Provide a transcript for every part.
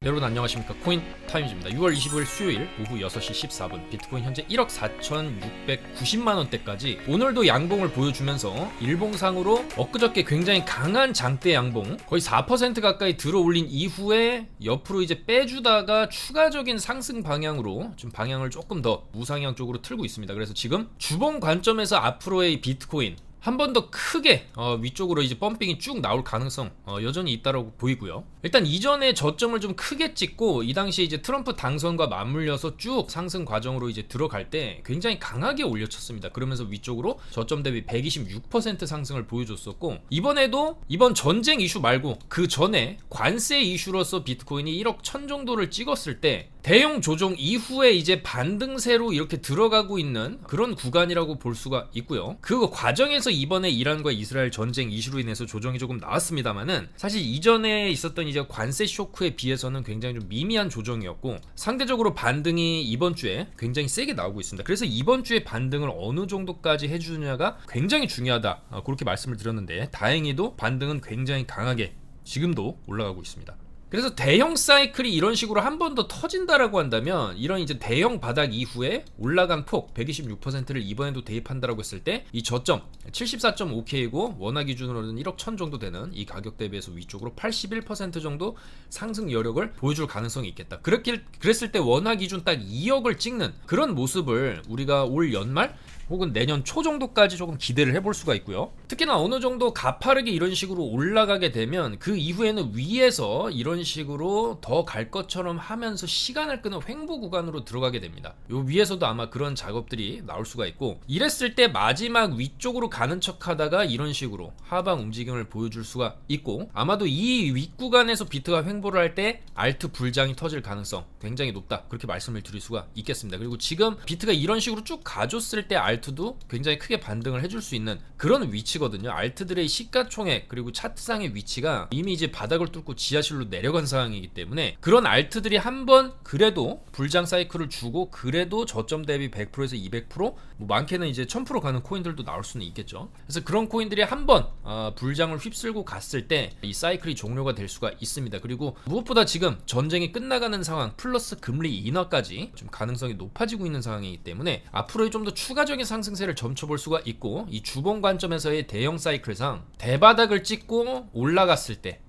여러분 안녕하십니까. 코인 타임즈입니다. 6월 25일 수요일 오후 6시 14분 비트코인 현재 1억 4,690만원대까지 오늘도 양봉을 보여주면서 일봉상으로 엊그저께 굉장히 강한 장대 양봉 거의 4% 가까이 들어올린 이후에 옆으로 이제 빼주다가 추가적인 상승 방향으로 좀 방향을 조금 더 우상향 쪽으로 틀고 있습니다. 그래서 지금 주봉 관점에서 앞으로의 비트코인 한 번 더 크게 위쪽으로 이제 펌핑이 쭉 나올 가능성 여전히 있다라고 보이고요. 일단 이전에 저점을 좀 크게 찍고 이 당시에 이제 트럼프 당선과 맞물려서 쭉 상승 과정으로 이제 들어갈 때 굉장히 강하게 올려쳤습니다. 그러면서 위쪽으로 저점 대비 126% 상승을 보여줬었고, 이번에도 이번 전쟁 이슈 말고 그 전에 관세 이슈로서 비트코인이 1억 1000 정도를 찍었을 때 대형 조정 이후에 이제 반등세로 이렇게 들어가고 있는 그런 구간이라고 볼 수가 있고요. 그 과정에서 이번에 이란과 이스라엘 전쟁 이슈로 인해서 조정이 조금 나왔습니다만은 사실 이전에 있었던 이제 관세 쇼크에 비해서는 굉장히 좀 미미한 조정이었고, 상대적으로 반등이 이번 주에 굉장히 세게 나오고 있습니다. 그래서 이번 주에 반등을 어느 정도까지 해주느냐가 굉장히 중요하다, 그렇게 말씀을 드렸는데 다행히도 반등은 굉장히 강하게 지금도 올라가고 있습니다. 그래서 대형 사이클이 이런 식으로 한 번 더 터진다라고 한다면, 이런 이제 대형 바닥 이후에 올라간 폭 126%를 이번에도 대입한다라고 했을 때 이 저점 74.5K이고 원화 기준으로는 1억 1000 정도 되는 이 가격 대비해서 위쪽으로 81% 정도 상승 여력을 보여줄 가능성이 있겠다. 그랬을 때 원화 기준 딱 2억을 찍는 그런 모습을 우리가 올 연말 혹은 내년 초 정도까지 조금 기대를 해볼 수가 있고요. 특히나 어느 정도 가파르게 이런 식으로 올라가게 되면 그 이후에는 위에서 이런 식으로 더 갈 것처럼 하면서 시간을 끄는 횡보 구간으로 들어가게 됩니다. 요 위에서도 아마 그런 작업들이 나올 수가 있고, 이랬을 때 마지막 위쪽으로 가는 척 하다가 이런 식으로 하방 움직임을 보여줄 수가 있고, 아마도 이 윗구간에서 비트가 횡보를 할 때 알트 불장이 터질 가능성 굉장히 높다, 그렇게 말씀을 드릴 수가 있겠습니다. 그리고 지금 비트가 이런 식으로 쭉 가줬을 때 알트도 굉장히 크게 반등을 해줄 수 있는 그런 위치거든요. 알트들의 시가총액 그리고 차트상의 위치가 이미 이제 바닥을 뚫고 지하실로 내려간 상황이기 때문에, 그런 알트들이 한번 그래도 불장 사이클을 주고 그래도 저점 대비 100%에서 200%, 뭐 많게는 이제 1000% 가는 코인들도 나올 수는 있겠죠. 그래서 그런 코인들이 한번 불장을 휩쓸고 갔을 때 이 사이클이 종료가 될 수가 있습니다. 그리고 무엇보다 지금 전쟁이 끝나가는 상황 플러스 금리 인하까지 좀 가능성이 높아지고 있는 상황이기 때문에 앞으로의 좀 더 추가적인 상승세를 점쳐볼 수가 있고, 이 주봉 관점에서의 대형 사이클상 대바닥을 찍고 올라갔을 때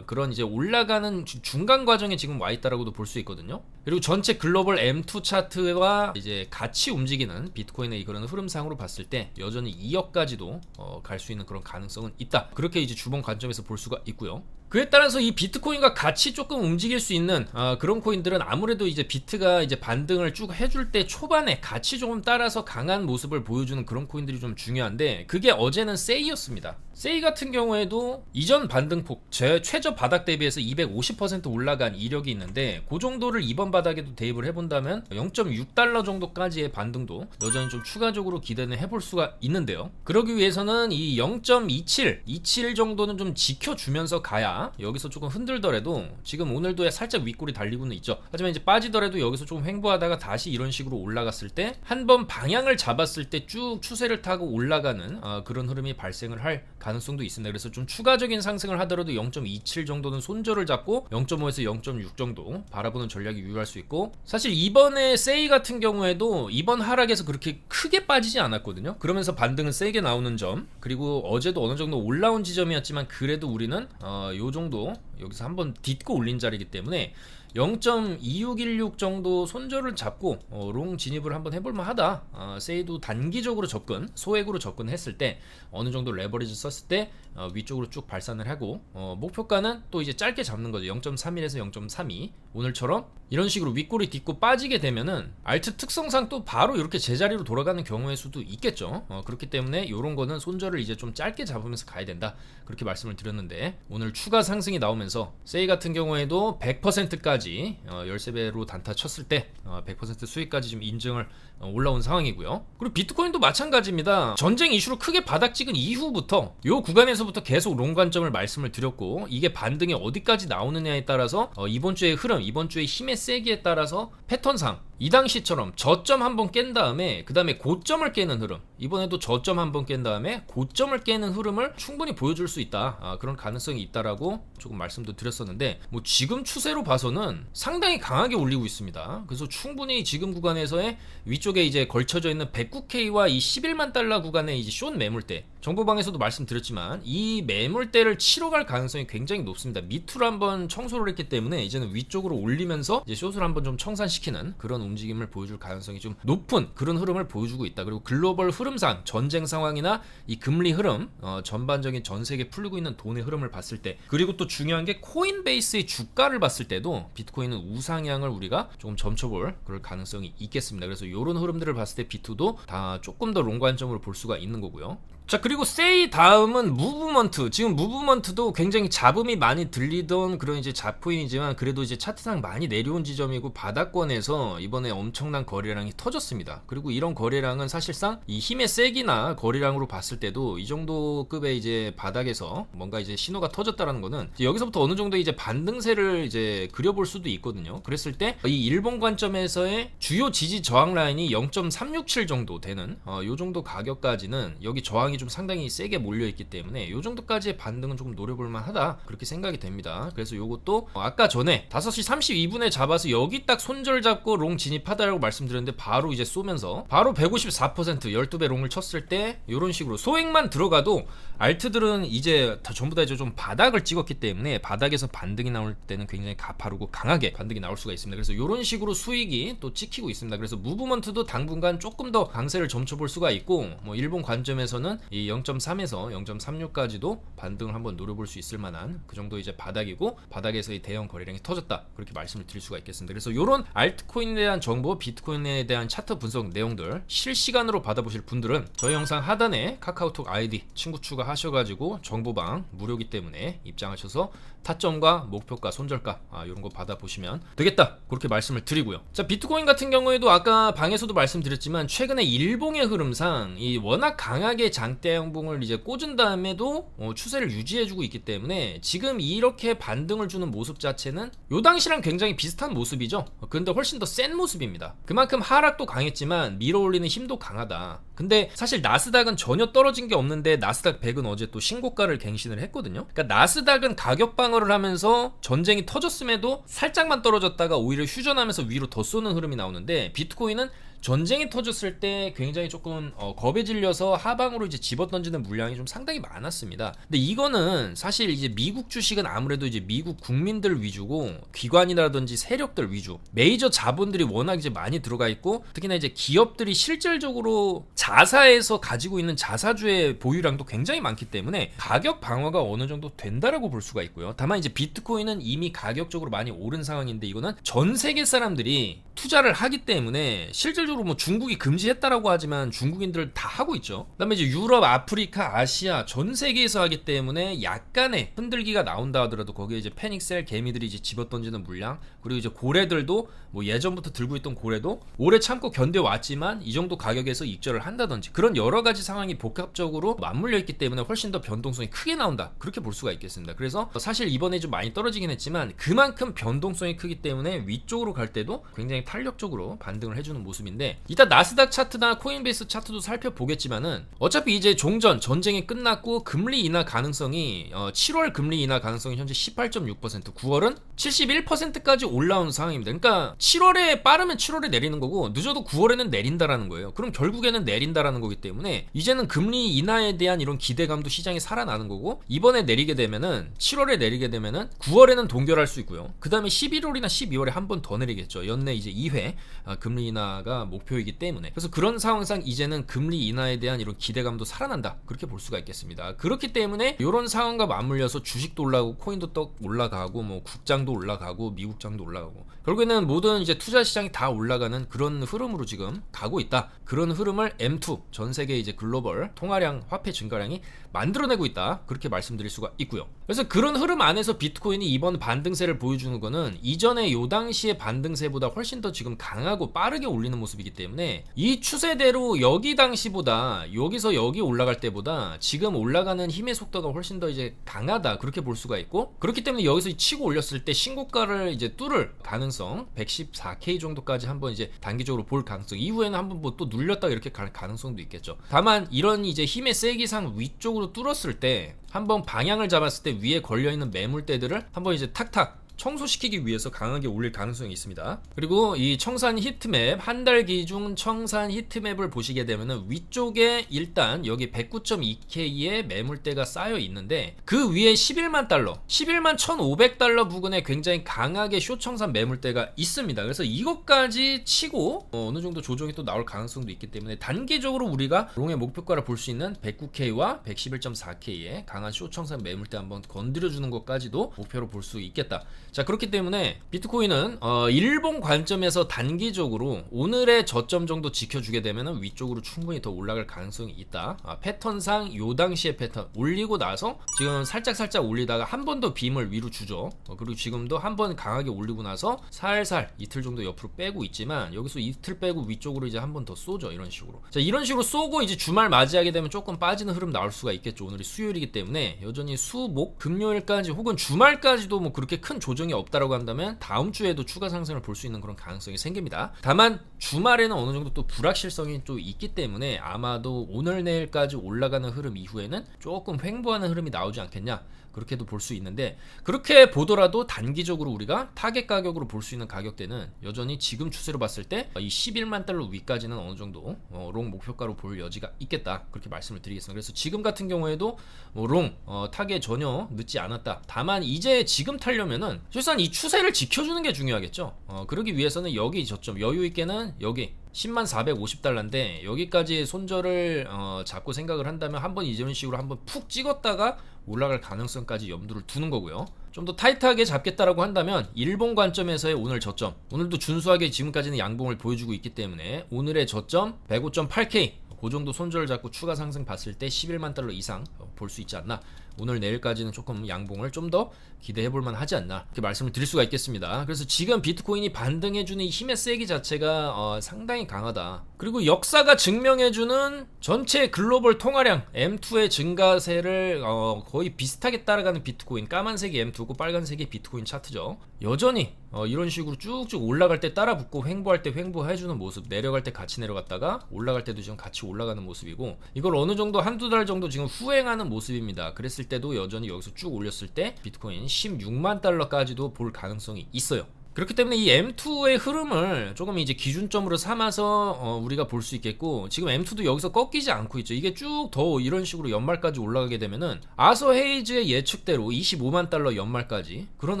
그런 이제 올라가는 중간 과정에 지금 와 있다라고도 볼 수 있거든요. 그리고 전체 글로벌 M2 차트와 이제 같이 움직이는 비트코인의 그런 흐름상으로 봤을 때 여전히 2억까지도 갈 수 있는 그런 가능성은 있다, 그렇게 이제 주봉 관점에서 볼 수가 있고요. 그에 따라서 이 비트코인과 같이 조금 움직일 수 있는 그런 코인들은 아무래도 이제 비트가 이제 반등을 쭉 해줄 때 초반에 같이 조금 따라서 강한 모습을 보여주는 그런 코인들이 좀 중요한데, 그게 어제는 세이였습니다. 세이 같은 경우에도 이전 반등폭 최저 바닥 대비해서 250% 올라간 이력이 있는데, 그 정도를 이번 바닥에도 대입을 해본다면 0.6달러 정도까지의 반등도 여전히 좀 추가적으로 기대는 해볼 수가 있는데요. 그러기 위해서는 이 0.27 정도는 좀 지켜주면서 가야 여기서 조금 흔들더라도, 지금 오늘도 살짝 윗골이 달리고는 있죠. 하지만 이제 빠지더라도 여기서 조금 횡보하다가 다시 이런 식으로 올라갔을 때 한번 방향을 잡았을 때 쭉 추세를 타고 올라가는 그런 흐름이 발생을 할 가능성도 있습니다. 그래서 좀 추가적인 상승을 하더라도 0.27 정도는 손절을 잡고 0.5에서 0.6 정도 바라보는 전략이 유효할 수 있고, 사실 이번에 세이 같은 경우에도 이번 하락에서 그렇게 크게 빠지지 않았거든요. 그러면서 반등은 세게 나오는 점, 그리고 어제도 어느 정도 올라온 지점이었지만 그래도 우리는 요 정도 여기서 한번 딛고 올린 자리이기 때문에 0.2616 정도 손절을 잡고 롱 진입을 한번 해볼만 하다. 세이도 단기적으로 접근, 소액으로 접근했을 때 어느 정도 레버리지 썼을 때 위쪽으로 쭉 발산을 하고, 목표가는 또 이제 짧게 잡는 거죠. 0.31에서 0.32. 오늘처럼 이런 식으로 윗골이 딛고 빠지게 되면은 알트 특성상 또 바로 이렇게 제자리로 돌아가는 경우의 수도 있겠죠. 그렇기 때문에 이런 거는 손절을 이제 좀 짧게 잡으면서 가야 된다, 그렇게 말씀을 드렸는데, 오늘 추가 상승이 나오면서 세이 같은 경우에도 100%까지 13배로 단타 쳤을 때 100% 수익까지 좀 인증을 올라온 상황이고요. 그리고 비트코인도 마찬가지입니다. 전쟁 이슈로 크게 바닥 찍은 이후부터 요 구간에서부터 계속 롱 관점을 말씀을 드렸고, 이게 반등이 어디까지 나오느냐에 따라서 이번 주의 흐름, 이번 주의 힘의 세기에 따라서 패턴상 이 당시처럼 저점 한번 깬 다음에 그 다음에 고점을 깨는 흐름, 이번에도 저점 한번 깬 다음에 고점을 깨는 흐름을 충분히 보여줄 수 있다, 그런 가능성이 있다라고 조금 말씀을 말씀도 드렸었는데 뭐 지금 추세로 봐서는 상당히 강하게 올리고 있습니다. 그래서 충분히 지금 구간에서의 위쪽에 이제 걸쳐져 있는 109K와 이 11만 달러 구간의 이제 숏 매물대, 정보방에서도 말씀드렸지만 이 매물대를 치러 갈 가능성이 굉장히 높습니다. 밑으로 한번 청소를 했기 때문에 이제는 위쪽으로 올리면서 이제 숏을 한번 좀 청산시키는 그런 움직임을 보여줄 가능성이 좀 높은 그런 흐름을 보여주고 있다. 그리고 글로벌 흐름상 전쟁 상황이나 이 금리 흐름, 전반적인 전 세계 풀리고 있는 돈의 흐름을 봤을 때, 그리고 또 중요한 게 코인베이스의 주가를 봤을 때도 비트코인은 우상향을 우리가 조금 점쳐볼 그럴 가능성이 있겠습니다. 그래서 이런 흐름들을 봤을 때 비트도 다 조금 더 롱 관점으로 볼 수가 있는 거고요. 자, 그리고 세이 다음은 무브먼트. 지금 무브먼트도 굉장히 잡음이 많이 들리던 그런 이제 잡코인이지만 그래도 이제 차트상 많이 내려온 지점이고 바닥권에서 이번에 엄청난 거래량이 터졌습니다. 그리고 이런 거래량은 사실상 이 힘의 세기나 거래량으로 봤을 때도 이 정도 급의 이제 바닥에서 뭔가 이제 신호가 터졌다라는 거는 여기서부터 어느 정도 이제 반등세를 이제 그려볼 수도 있거든요. 그랬을 때 이 일본 관점에서의 주요 지지 저항 라인이 0.367 정도 되는 요 정도 가격까지는 여기 저항이 좀 상당히 세게 몰려있기 때문에 이 정도까지의 반등은 조금 노려볼만 하다 그렇게 생각이 됩니다. 그래서 요것도 아까 전에 5시 32분에 잡아서 여기 딱 손절 잡고 롱 진입하다라고 말씀드렸는데 바로 이제 쏘면서 바로 154% 12배 롱을 쳤을 때 이런 식으로 소액만 들어가도 알트들은 이제 전부 다 이제 좀 바닥을 찍었기 때문에 바닥에서 반등이 나올 때는 굉장히 가파르고 강하게 반등이 나올 수가 있습니다. 그래서 이런 식으로 수익이 또 찍히고 있습니다. 그래서 무브먼트도 당분간 조금 더 강세를 점쳐볼 수가 있고 뭐 일본 관점에서는 이 0.3에서 0.36까지도 반등을 한번 노려볼 수 있을 만한 그 정도 이제 바닥이고 바닥에서 이 대형 거래량이 터졌다 그렇게 말씀을 드릴 수가 있겠습니다. 그래서 이런 알트코인에 대한 정보, 비트코인에 대한 차트 분석 내용들 실시간으로 받아보실 분들은 저희 영상 하단에 카카오톡 아이디 친구 추가하셔가지고 정보방 무료이기 때문에 입장하셔서 타점과 목표가, 손절가 이런 거 받아보시면 되겠다 그렇게 말씀을 드리고요. 자, 비트코인 같은 경우에도 아까 방에서도 말씀드렸지만 최근에 일봉의 흐름상 이 워낙 강하게 장대 양봉을 이제 꽂은 다음에도 추세를 유지해주고 있기 때문에 지금 이렇게 반등을 주는 모습 자체는 요 당시랑 굉장히 비슷한 모습이죠. 근데 훨씬 더 센 모습입니다. 그만큼 하락도 강했지만 밀어올리는 힘도 강하다. 근데 사실 나스닥은 전혀 떨어진 게 없는데 나스닥 100은 어제 또 신고가를 갱신을 했거든요. 그러니까 나스닥은 가격 방어를 하면서 전쟁이 터졌음에도 살짝만 떨어졌다가 오히려 휴전하면서 위로 더 쏘는 흐름이 나오는데 비트코인은 전쟁이 터졌을 때 굉장히 조금 겁에 질려서 하방으로 이제 집어던지는 물량이 좀 상당히 많았습니다. 근데 이거는 사실 이제 미국 주식은 아무래도 이제 미국 국민들 위주고 기관이라든지 세력들 위주, 메이저 자본들이 워낙 이제 많이 들어가 있고 특히나 이제 기업들이 실질적으로 자사에서 가지고 있는 자사주의 보유량도 굉장히 많기 때문에 가격 방어가 어느 정도 된다라고 볼 수가 있고요. 다만 이제 비트코인은 이미 가격적으로 많이 오른 상황인데 이거는 전 세계 사람들이 투자를 하기 때문에 실질적으로 뭐 중국이 금지했다라고 하지만 중국인들 다 하고 있죠. 그다음에 이제 유럽, 아프리카, 아시아 전 세계에서 하기 때문에 약간의 흔들기가 나온다 하더라도 거기에 이제 패닉셀 개미들이 이제 집어던지는 물량, 그리고 이제 고래들도 뭐 예전부터 들고 있던 고래도 오래 참고 견뎌왔지만 이 정도 가격에서 익절을 한다든지 그런 여러 가지 상황이 복합적으로 맞물려 있기 때문에 훨씬 더 변동성이 크게 나온다 그렇게 볼 수가 있겠습니다. 그래서 사실 이번에 좀 많이 떨어지긴 했지만 그만큼 변동성이 크기 때문에 위쪽으로 갈 때도 굉장히 탄력적으로 반등을 해주는 모습인데 이따 나스닥 차트나 코인베이스 차트도 살펴보겠지만은 어차피 이제 종전 전쟁이 끝났고 금리 인하 가능성이 7월 금리 인하 가능성이 현재 18.6%, 9월은 71%까지 올라온 상황입니다. 그러니까 7월에 빠르면 7월에 내리는 거고 늦어도 9월에는 내린다라는 거예요. 그럼 결국에는 내린다라는 거기 때문에 이제는 금리 인하에 대한 이런 기대감도 시장이 살아나는 거고 이번에 내리게 되면은 7월에 내리게 되면은 9월에는 동결할 수 있고요. 그 다음에 11월이나 12월에 한 번 더 내리겠죠. 연내 이제 2회 금리 인하가 목표이기 때문에 그래서 그런 상황상 이제는 금리 인하에 대한 이런 기대감도 살아난다 그렇게 볼 수가 있겠습니다. 그렇기 때문에 이런 상황과 맞물려서 주식도 올라가고 코인도 또 올라가고 뭐 국장도 올라가고 미국장도 올라가고 결국에는 모든 이제 투자 시장이 다 올라가는 그런 흐름으로 지금 가고 있다. 그런 흐름을 M2 전 세계 이제 글로벌 통화량 화폐 증가량이 만들어내고 있다 그렇게 말씀드릴 수가 있고요. 그래서 그런 흐름 안에서 비트코인이 이번 반등세를 보여주는 거는 이전에 요 당시의 반등세보다 훨씬 더 지금 강하고 빠르게 올리는 모습이기 때문에 이 추세대로 여기 당시보다 여기서 여기 올라갈 때보다 지금 올라가는 힘의 속도가 훨씬 더 이제 강하다 그렇게 볼 수가 있고 그렇기 때문에 여기서 치고 올렸을 때 신고가를 이제 뚫을 가능성 114K 정도까지 한번 이제 단기적으로 볼 가능성 이후에는 한번 뭐 또 눌렸다 이렇게 갈 가능성도 있겠죠. 다만 이런 이제 힘의 세기상 위쪽으로 뚫었을 때 한번 방향을 잡았을 때 위에 걸려있는 매물대들을 한번 이제 탁탁 청소시키기 위해서 강하게 올릴 가능성이 있습니다. 그리고 이 청산 히트맵, 한 달 기준 청산 히트맵을 보시게 되면은 위쪽에 일단 여기 109.2K의 매물대가 쌓여 있는데 그 위에 11만 달러, 11만 1,500달러 부근에 굉장히 강하게 쇼청산 매물대가 있습니다. 그래서 이것까지 치고 어느 정도 조정이 또 나올 가능성도 있기 때문에 단기적으로 우리가 롱의 목표가를 볼 수 있는 109K와 111.4K의 강한 쇼청산 매물대 한번 건드려주는 것까지도 목표로 볼 수 있겠다. 자, 그렇기 때문에 비트코인은 일본 관점에서 단기적으로 오늘의 저점 정도 지켜주게 되면 위쪽으로 충분히 더 올라갈 가능성이 있다. 패턴상 요 당시의 패턴 올리고 나서 지금 살짝 올리다가 한 번 더 빔을 위로 주죠. 그리고 지금도 한 번 강하게 올리고 나서 살살 이틀 정도 옆으로 빼고 있지만 여기서 이틀 빼고 위쪽으로 이제 한 번 더 쏘죠. 이런 식으로. 자, 이런 식으로 쏘고 이제 주말 맞이하게 되면 조금 빠지는 흐름 나올 수가 있겠죠. 오늘이 수요일이기 때문에 여전히 수, 목, 금요일까지 혹은 주말까지도 뭐 그렇게 큰 조정이 없다라고 한다면 다음 주에도 추가 상승을 볼 수 있는 그런 가능성이 생깁니다. 다만 주말에는 어느 정도 또 불확실성이 또 있기 때문에 아마도 오늘 내일까지 올라가는 흐름 이후에는 조금 횡보하는 흐름이 나오지 않겠냐, 그렇게도 볼 수 있는데, 그렇게 보더라도 단기적으로 우리가 타겟 가격으로 볼 수 있는 가격대는 여전히 지금 추세로 봤을 때 이 11만 달러 위까지는 어느 정도 롱 목표가로 볼 여지가 있겠다, 그렇게 말씀을 드리겠습니다. 그래서 지금 같은 경우에도 롱 타겟 전혀 늦지 않았다. 다만 이제 지금 타려면은 실상 이 추세를 지켜주는 게 중요하겠죠. 그러기 위해서는 여기 저점 여유 있게는 여기 10만 450달러인데 여기까지 손절을 잡고 생각을 한다면 한번 이런 식으로 한번 푹 찍었다가 올라갈 가능성까지 염두를 두는 거고요. 좀 더 타이트하게 잡겠다라고 한다면 일본 관점에서의 오늘 저점, 오늘도 준수하게 지금까지는 양봉을 보여주고 있기 때문에 오늘의 저점 105.8K 그 정도 손절을 잡고 추가 상승 봤을 때 11만 달러 이상 볼 수 있지 않나, 오늘 내일까지는 조금 양봉을 좀 더 기대해볼만 하지 않나, 이렇게 말씀을 드릴 수가 있겠습니다. 그래서 지금 비트코인이 반등해주는 이 힘의 세기 자체가 상당히 강하다. 그리고 역사가 증명해주는 전체 글로벌 통화량 M2의 증가세를 거의 비슷하게 따라가는 비트코인, 까만색이 M2고 빨간색이 비트코인 차트죠. 여전히 이런 식으로 쭉쭉 올라갈 때 따라 붙고 횡보할 때 횡보해주는 모습, 내려갈 때 같이 내려갔다가 올라갈 때도 지금 같이 올라가는 모습이고, 이걸 어느 정도 한두 달 정도 지금 후행하는 모습입니다. 그랬을 때도 여전히 여기서 쭉 올렸을 때 비트코인 16만 달러까지도 볼 가능성이 있어요. 그렇기 때문에 이 M2의 흐름을 조금 이제 기준점으로 삼아서 우리가 볼 수 있겠고, 지금 M2도 여기서 꺾이지 않고 있죠. 이게 쭉 더 이런 식으로 연말까지 올라가게 되면은 아서 헤이즈의 예측대로 25만 달러 연말까지 그런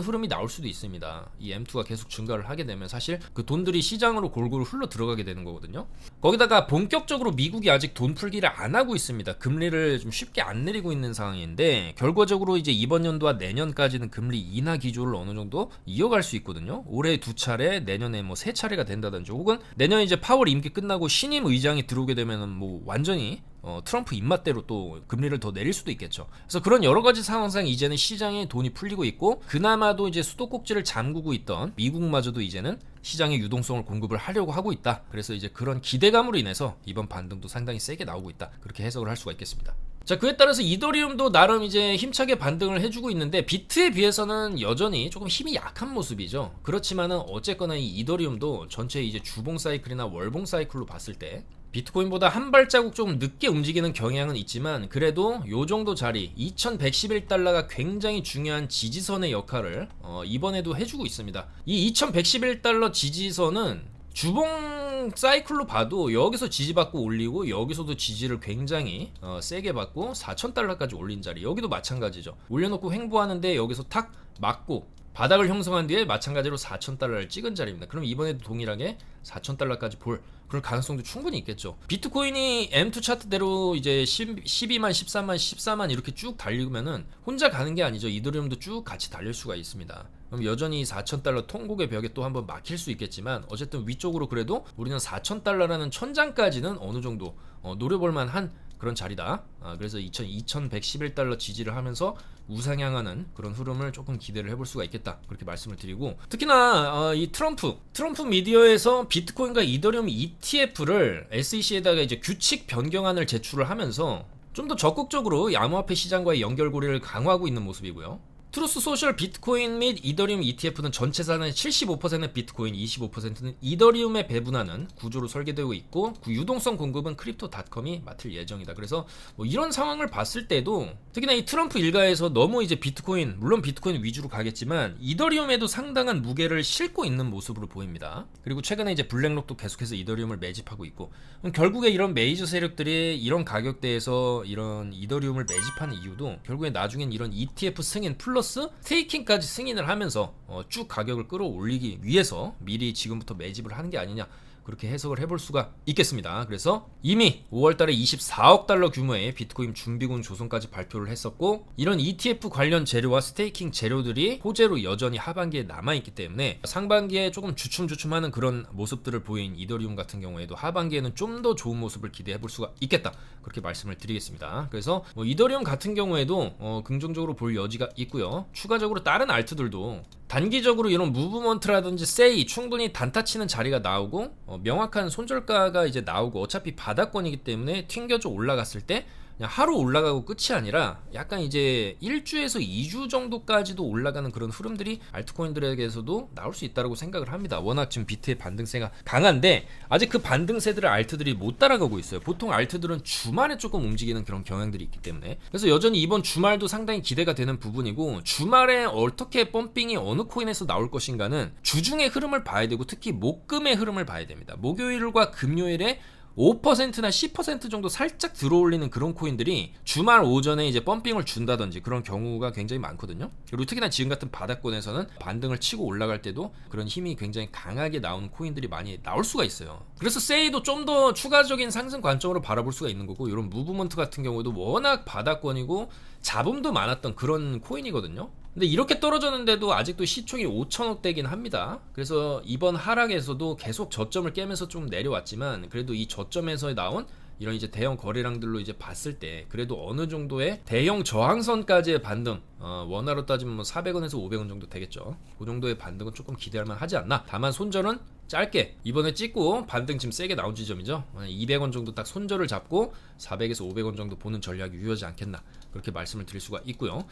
흐름이 나올 수도 있습니다. 이 M2가 계속 증가를 하게 되면 사실 그 돈들이 시장으로 골고루 흘러 들어가게 되는 거거든요. 거기다가 본격적으로 미국이 아직 돈 풀기를 안 하고 있습니다. 금리를 좀 쉽게 안 내리고 있는 상황인데, 결과적으로 이제 이번 연도와 내년까지는 금리 인하 기조를 어느 정도 이어갈 수 있거든요. 올해 2차례, 내년에 뭐 3차례가 된다든지, 혹은 내년에 이제 파월 임기 끝나고 신임 의장이 들어오게 되면은 뭐 완전히 트럼프 입맛대로 또 금리를 더 내릴 수도 있겠죠. 그래서 그런 여러 가지 상황상 이제는 시장에 돈이 풀리고 있고, 그나마도 이제 수도꼭지를 잠그고 있던 미국마저도 이제는 시장에 유동성을 공급을 하려고 하고 있다. 그래서 이제 그런 기대감으로 인해서 이번 반등도 상당히 세게 나오고 있다, 그렇게 해석을 할 수가 있겠습니다. 자, 그에 따라서 이더리움도 나름 이제 힘차게 반등을 해주고 있는데, 비트에 비해서는 여전히 조금 힘이 약한 모습이죠. 그렇지만은 어쨌거나 이 이더리움도 전체 이제 주봉 사이클이나 월봉 사이클로 봤을 때 비트코인보다 한 발자국 조금 늦게 움직이는 경향은 있지만, 그래도 요 정도 자리 2111달러가 굉장히 중요한 지지선의 역할을 이번에도 해주고 있습니다. 이 2111달러 지지선은 주봉 사이클로 봐도 여기서 지지받고 올리고, 여기서도 지지를 굉장히 세게 받고 4,000달러까지 올린 자리, 여기도 마찬가지죠. 올려놓고 횡보하는데 여기서 탁 맞고 바닥을 형성한 뒤에 마찬가지로 4,000달러를 찍은 자리입니다. 그럼 이번에도 동일하게 4,000달러까지 볼 그럴 가능성도 충분히 있겠죠. 비트코인이 M2 차트대로 이제 12만, 13만, 14만 이렇게 쭉 달리면은 혼자 가는 게 아니죠. 이더리움도 쭉 같이 달릴 수가 있습니다. 그럼 여전히 4,000달러 통곡의 벽에 또 한번 막힐 수 있겠지만, 어쨌든 위쪽으로 그래도 우리는 4,000달러라는 천장까지는 어느 정도 노려볼만 한 그런 자리다. 그래서 2111달러 지지를 하면서 우상향하는 그런 흐름을 조금 기대를 해볼 수가 있겠다, 그렇게 말씀을 드리고, 특히나 이 트럼프 미디어에서 비트코인과 이더리움 ETF를 SEC에다가 이제 규칙 변경안을 제출을 하면서 좀 더 적극적으로 암호화폐 시장과의 연결고리를 강화하고 있는 모습이고요. 트루스 소셜 비트코인 및 이더리움 ETF는 전체 자산의 75%는 비트코인, 25%는 이더리움에 배분하는 구조로 설계되고 있고 그 유동성 공급은 크립토닷컴이 맡을 예정이다. 그래서 뭐 이런 상황을 봤을 때도 특히나 이 트럼프 일가에서 너무 이제 비트코인, 물론 비트코인 위주로 가겠지만 이더리움에도 상당한 무게를 싣고 있는 모습으로 보입니다. 그리고 최근에 이제 블랙록도 계속해서 이더리움을 매집하고 있고 결국에 이런 메이저 세력들이 이런 가격대에서 이런 이더리움을 매집하는 이유도 결국에 나중엔 이런 ETF 승인 플러스 스테이킹까지 승인을 하면서 쭉 가격을 끌어올리기 위해서 미리 지금부터 매집을 하는 게 아니냐, 그렇게 해석을 해볼 수가 있겠습니다. 그래서 이미 5월달에 24억 달러 규모의 비트코인 준비군 조성까지 발표를 했었고 이런 ETF 관련 재료와 스테이킹 재료들이 호재로 여전히 하반기에 남아있기 때문에 상반기에 조금 주춤주춤하는 그런 모습들을 보인 이더리움 같은 경우에도 하반기에는 좀 더 좋은 모습을 기대해볼 수가 있겠다, 그렇게 말씀을 드리겠습니다. 그래서 뭐 이더리움 같은 경우에도 긍정적으로 볼 여지가 있고요. 추가적으로 다른 알트들도 단기적으로 이런 무브먼트라든지 세이 충분히 단타치는 자리가 나오고 명확한 손절가가 이제 나오고 어차피 바닥권이기 때문에 튕겨져 올라갔을 때 그냥 하루 올라가고 끝이 아니라 약간 이제 1주에서 2주 정도까지도 올라가는 그런 흐름들이 알트코인들에게서도 나올 수 있다고 생각을 합니다. 워낙 지금 비트의 반등세가 강한데 아직 그 반등세들을 알트들이 못 따라가고 있어요. 보통 알트들은 주말에 조금 움직이는 그런 경향들이 있기 때문에 그래서 여전히 이번 주말도 상당히 기대가 되는 부분이고 주말에 어떻게 펌핑이 어느 코인에서 나올 것인가는 주중의 흐름을 봐야 되고 특히 목금의 흐름을 봐야 됩니다. 목요일과 금요일에 5%나 10% 정도 살짝 들어올리는 그런 코인들이 주말 오전에 이제 펌핑을 준다든지 그런 경우가 굉장히 많거든요. 그리고 특히나 지금 같은 바닥권에서는 반등을 치고 올라갈 때도 그런 힘이 굉장히 강하게 나오는 코인들이 많이 나올 수가 있어요. 그래서 세이도 좀 더 추가적인 상승 관점으로 바라볼 수가 있는 거고 이런 무브먼트 같은 경우도 워낙 바닥권이고 잡음도 많았던 그런 코인이거든요. 근데 이렇게 떨어졌는데도 아직도 시총이 5천억대긴 합니다. 그래서 이번 하락에서도 계속 저점을 깨면서 좀 내려왔지만 그래도 이 저점에서 나온 이런 이제 대형 거래량들로 이제 봤을 때 그래도 어느 정도의 대형 저항선까지의 반등, 원화로 따지면 뭐 400원에서 500원 정도 되겠죠. 그 정도의 반등은 조금 기대할 만 하지 않나. 다만 손절은 짧게 이번에 찍고 반등 지금 세게 나온 지점이죠. 200원 정도 딱 손절을 잡고 400에서 500원 정도 보는 전략이 유효하지 않겠나, 그렇게 말씀을 드릴 수가 있고요.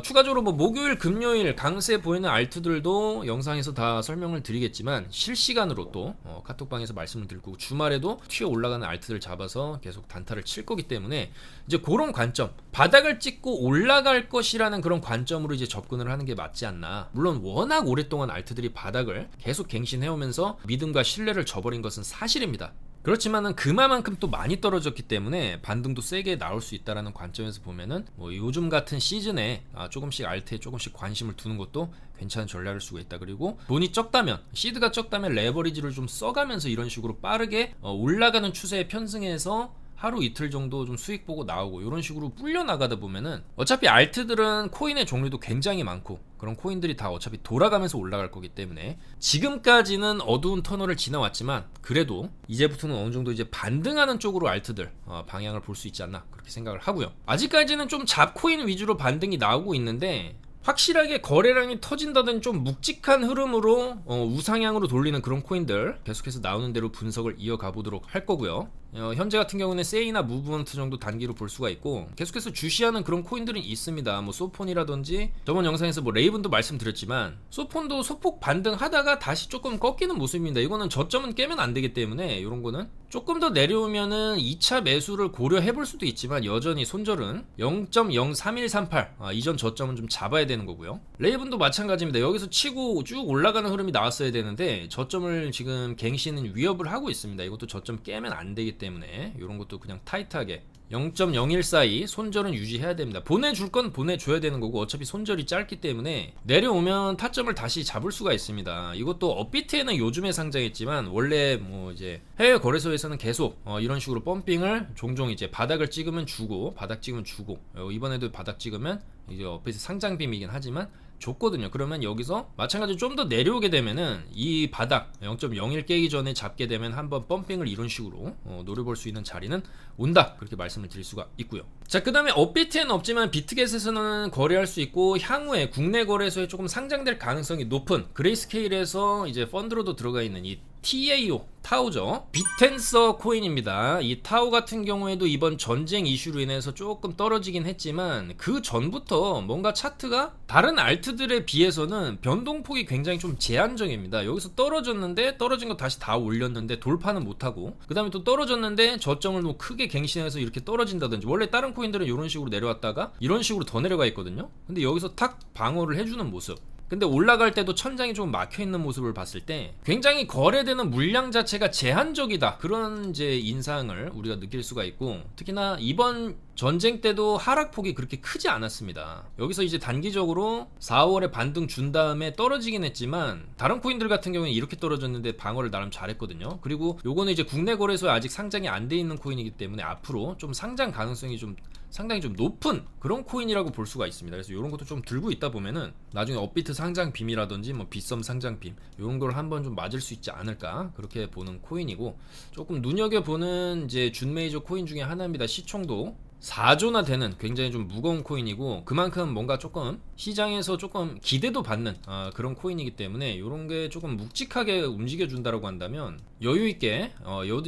추가적으로 뭐 목요일 금요일 강세 보이는 알트들도 영상에서 다 설명을 드리겠지만 실시간으로 또 카톡방에서 말씀을 드리고 주말에도 튀어 올라가는 알트들 잡아서 계속 단타를 칠 거기 때문에 이제 그런 관점, 바닥을 찍고 올라갈 것이라는 그런 관점으로 이제 접근을 하는 게 맞지 않나. 물론 워낙 오랫동안 알트들이 바닥을 계속 갱신해오면서 믿음과 신뢰를 저버린 것은 사실입니다. 그렇지만은 그만큼 또 많이 떨어졌기 때문에 반등도 세게 나올 수 있다라는 관점에서 보면은 뭐 요즘 같은 시즌에 조금씩 알트에 조금씩 관심을 두는 것도 괜찮은 전략일 수가 있다. 그리고 돈이 적다면, 시드가 적다면 레버리지를 좀 써가면서 이런 식으로 빠르게 올라가는 추세에 편승해서 하루 이틀 정도 좀 수익 보고 나오고 이런 식으로 불려 나가다 보면은 어차피 알트들은 코인의 종류도 굉장히 많고 그런 코인들이 다 어차피 돌아가면서 올라갈 거기 때문에 지금까지는 어두운 터널을 지나왔지만 그래도 이제부터는 어느 정도 이제 반등하는 쪽으로 알트들 방향을 볼 수 있지 않나, 그렇게 생각을 하고요. 아직까지는 좀 잡코인 위주로 반등이 나오고 있는데 확실하게 거래량이 터진다든 좀 묵직한 흐름으로 우상향으로 돌리는 그런 코인들 계속해서 나오는 대로 분석을 이어가 보도록 할 거고요. 현재 같은 경우는 세이나 무브먼트 정도 단기로 볼 수가 있고 계속해서 주시하는 그런 코인들이 있습니다. 뭐 소폰이라든지 저번 영상에서 뭐 레이븐도 말씀드렸지만 소폰도 소폭 반등하다가 다시 조금 꺾이는 모습입니다. 이거는 저점은 깨면 안 되기 때문에 이런 거는 조금 더 내려오면은 2차 매수를 고려해 볼 수도 있지만 여전히 손절은 0.03138 이전 저점은 좀 잡아야 되는 거고요. 레이븐도 마찬가지입니다. 여기서 치고 쭉 올라가는 흐름이 나왔어야 되는데 저점을 지금 갱신은 위협을 하고 있습니다. 이것도 저점 깨면 안 되기 때문에 이런 것도 그냥 타이트하게 0.014이 손절은 유지해야 됩니다. 보내줄 건 보내줘야 되는 거고 어차피 손절이 짧기 때문에 내려오면 타점을 다시 잡을 수가 있습니다. 이것도 업비트에는 요즘에 상장했지만 원래 뭐 이제 해외 거래소에서는 계속 이런 식으로 펌핑을 종종 이제 바닥을 찍으면 주고 바닥 찍으면 주고 이번에도 바닥 찍으면 이제 업비트 상장빔이긴 하지만 줬거든요. 그러면 여기서 마찬가지로 좀 더 내려오게 되면은 이 바닥 0.01 깨기 전에 잡게 되면 한번 펌핑을 이런 식으로 노려볼 수 있는 자리는 온다, 그렇게 말씀을 드릴 수가 있고요. 자, 그 다음에 업비트에는 없지만 비트겟에서는 거래할 수 있고 향후에 국내 거래소에 조금 상장될 가능성이 높은 그레이스케일에서 이제 펀드로도 들어가 있는 이 TAO 타오죠. 비텐서 코인입니다. 이 타오 같은 경우에도 이번 전쟁 이슈로 인해서 조금 떨어지긴 했지만 그 전부터 뭔가 차트가 다른 알트들에 비해서는 변동폭이 굉장히 좀 제한적입니다. 여기서 떨어졌는데 떨어진 거 다시 다 올렸는데 돌파는 못하고, 그 다음에 또 떨어졌는데 저점을 뭐 크게 갱신해서 이렇게 떨어진다든지, 원래 다른 코인들은 이런 식으로 내려왔다가 이런 식으로 더 내려가 있거든요. 근데 여기서 탁 방어를 해주는 모습. 근데 올라갈 때도 천장이 좀 막혀있는 모습을 봤을 때 굉장히 거래되는 물량 자체가 제한적이다, 그런 이제 인상을 우리가 느낄 수가 있고, 특히나 이번 전쟁 때도 하락폭이 그렇게 크지 않았습니다. 여기서 이제 단기적으로 4월에 반등 준 다음에 떨어지긴 했지만 다른 코인들 같은 경우는 이렇게 떨어졌는데 방어를 나름 잘했거든요. 그리고 요거는 이제 국내 거래소에 아직 상장이 안 돼 있는 코인이기 때문에 앞으로 좀 상장 가능성이 좀 상당히 좀 높은 그런 코인이라고 볼 수가 있습니다. 그래서 이런 것도 좀 들고 있다 보면은 나중에 업비트 상장 빔이라든지 뭐 빗썸 상장 빔 이런 걸 한번 좀 맞을 수 있지 않을까, 그렇게 보는 코인이고, 조금 눈여겨보는 이제 준 메이저 코인 중에 하나입니다. 시총도 4조나 되는 굉장히 좀 무거운 코인이고, 그만큼 뭔가 조금 시장에서 조금 기대도 받는 그런 코인이기 때문에 이런 게 조금 묵직하게 움직여준다라고 한다면 여유있게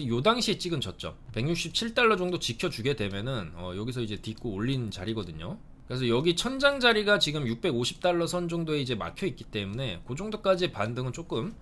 요 당시에 찍은 저점 167달러 정도 지켜주게 되면은 여기서 이제 딛고 올린 자리거든요. 그래서 여기 천장 자리가 지금 650달러 선 정도에 이제 막혀 있기 때문에 그 정도까지의 반등은 조금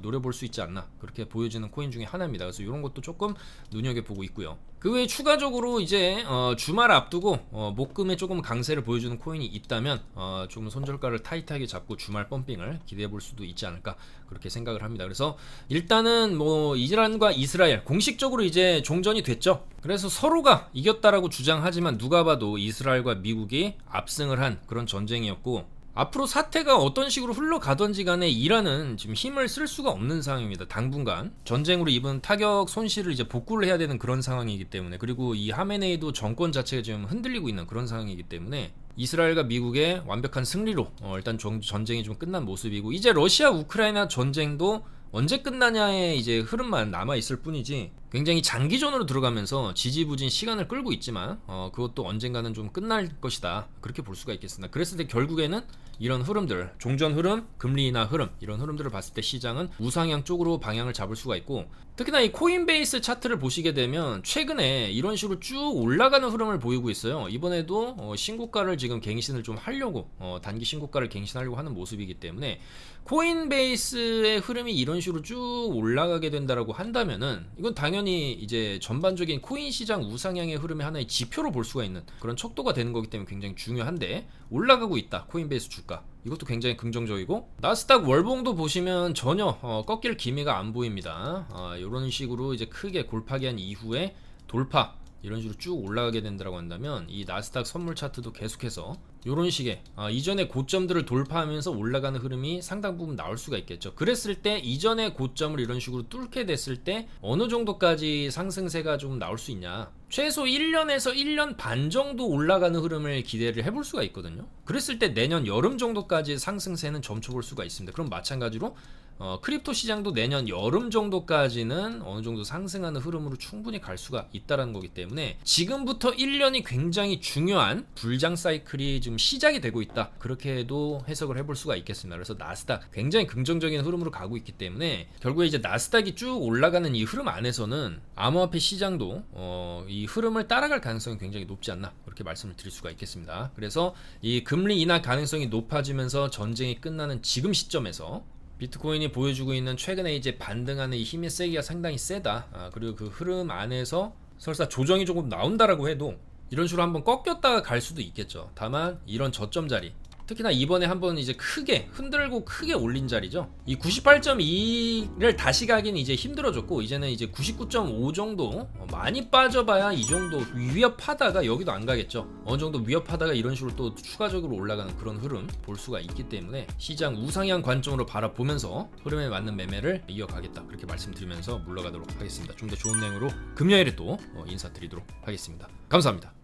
노려볼 수 있지 않나, 그렇게 보여지는 코인 중에 하나입니다. 그래서 이런 것도 조금 눈여겨보고 있고요. 그 외에 추가적으로 이제 주말 앞두고 목금에 조금 강세를 보여주는 코인이 있다면 조금 손절가를 타이트하게 잡고 주말 펌핑을 기대해 볼 수도 있지 않을까, 그렇게 생각을 합니다. 그래서 일단은 뭐 이란과 이스라엘 공식적으로 이제 종전이 됐죠. 그래서 서로가 이겼다라고 주장하지만 누가 봐도 이스라엘과 미국이 압승을 한 그런 전쟁이었고, 앞으로 사태가 어떤 식으로 흘러가던지 간에 이란은 지금 힘을 쓸 수가 없는 상황입니다. 당분간 전쟁으로 입은 타격 손실을 이제 복구를 해야 되는 그런 상황이기 때문에, 그리고 이 하메네이도 정권 자체가 지금 흔들리고 있는 그런 상황이기 때문에 이스라엘과 미국의 완벽한 승리로 일단 전쟁이 좀 끝난 모습이고, 이제 러시아 우크라이나 전쟁도 언제 끝나냐의 이제 흐름만 남아있을 뿐이지 굉장히 장기전으로 들어가면서 지지부진 시간을 끌고 있지만 그것도 언젠가는 좀 끝날 것이다, 그렇게 볼 수가 있겠습니다. 그랬을 때 결국에는 이런 흐름들, 종전 흐름, 금리 인하 흐름, 이런 흐름들을 봤을 때 시장은 우상향 쪽으로 방향을 잡을 수가 있고, 특히나 이 코인베이스 차트를 보시게 되면 최근에 이런 식으로 쭉 올라가는 흐름을 보이고 있어요. 이번에도 신고가를 지금 갱신을 좀 하려고 단기 신고가를 갱신하려고 하는 모습이기 때문에 코인베이스의 흐름이 이런 식으로 쭉 올라가게 된다라고 한다면은 이건 당연히 이제 전반적인 코인 시장 우상향의 흐름의 하나의 지표로 볼 수가 있는 그런 척도가 되는 거기 때문에 굉장히 중요한데, 올라가고 있다 코인베이스 주가, 이것도 굉장히 긍정적이고, 나스닥 월봉도 보시면 전혀 꺾일 기미가 안 보입니다. 이런 식으로 이제 크게 골파기한 이후에 돌파, 이런 식으로 쭉 올라가게 된다고 한다면 이 나스닥 선물 차트도 계속해서 이런 식의 이전의 고점들을 돌파하면서 올라가는 흐름이 상당 부분 나올 수가 있겠죠. 그랬을 때 이전의 고점을 이런 식으로 뚫게 됐을 때 어느 정도까지 상승세가 좀 나올 수 있냐, 최소 1년에서 1년 반 정도 올라가는 흐름을 기대를 해볼 수가 있거든요. 그랬을 때 내년 여름 정도까지 상승세는 점쳐볼 수가 있습니다. 그럼 마찬가지로 크립토 시장도 내년 여름 정도까지는 어느 정도 상승하는 흐름으로 충분히 갈 수가 있다는 거기 때문에 지금부터 1년이 굉장히 중요한 불장 사이클이 지금 시작이 되고 있다, 그렇게도 해석을 해볼 수가 있겠습니다. 그래서 나스닥 굉장히 긍정적인 흐름으로 가고 있기 때문에 결국에 이제 나스닥이 쭉 올라가는 이 흐름 안에서는 암호화폐 시장도 이 흐름을 따라갈 가능성이 굉장히 높지 않나, 그렇게 말씀을 드릴 수가 있겠습니다. 그래서 이 금리 인하 가능성이 높아지면서 전쟁이 끝나는 지금 시점에서 비트코인이 보여주고 있는 최근에 이제 반등하는 이 힘의 세기가 상당히 세다, 그리고 그 흐름 안에서 설사 조정이 조금 나온다라고 해도 이런 식으로 한번 꺾였다가 갈 수도 있겠죠. 다만 이런 저점 자리, 특히나 이번에 한번 이제 크게 흔들고 크게 올린 자리죠. 이 98.2를 다시 가긴 이제 힘들어졌고, 이제는 이제 99.5 정도 많이 빠져봐야 이 정도 위협하다가 여기도 안 가겠죠. 어느 정도 위협하다가 이런 식으로 또 추가적으로 올라가는 그런 흐름 볼 수가 있기 때문에 시장 우상향 관점으로 바라보면서 흐름에 맞는 매매를 이어가겠다, 그렇게 말씀드리면서 물러가도록 하겠습니다. 좀 더 좋은 내용으로 금요일에 또 인사드리도록 하겠습니다. 감사합니다.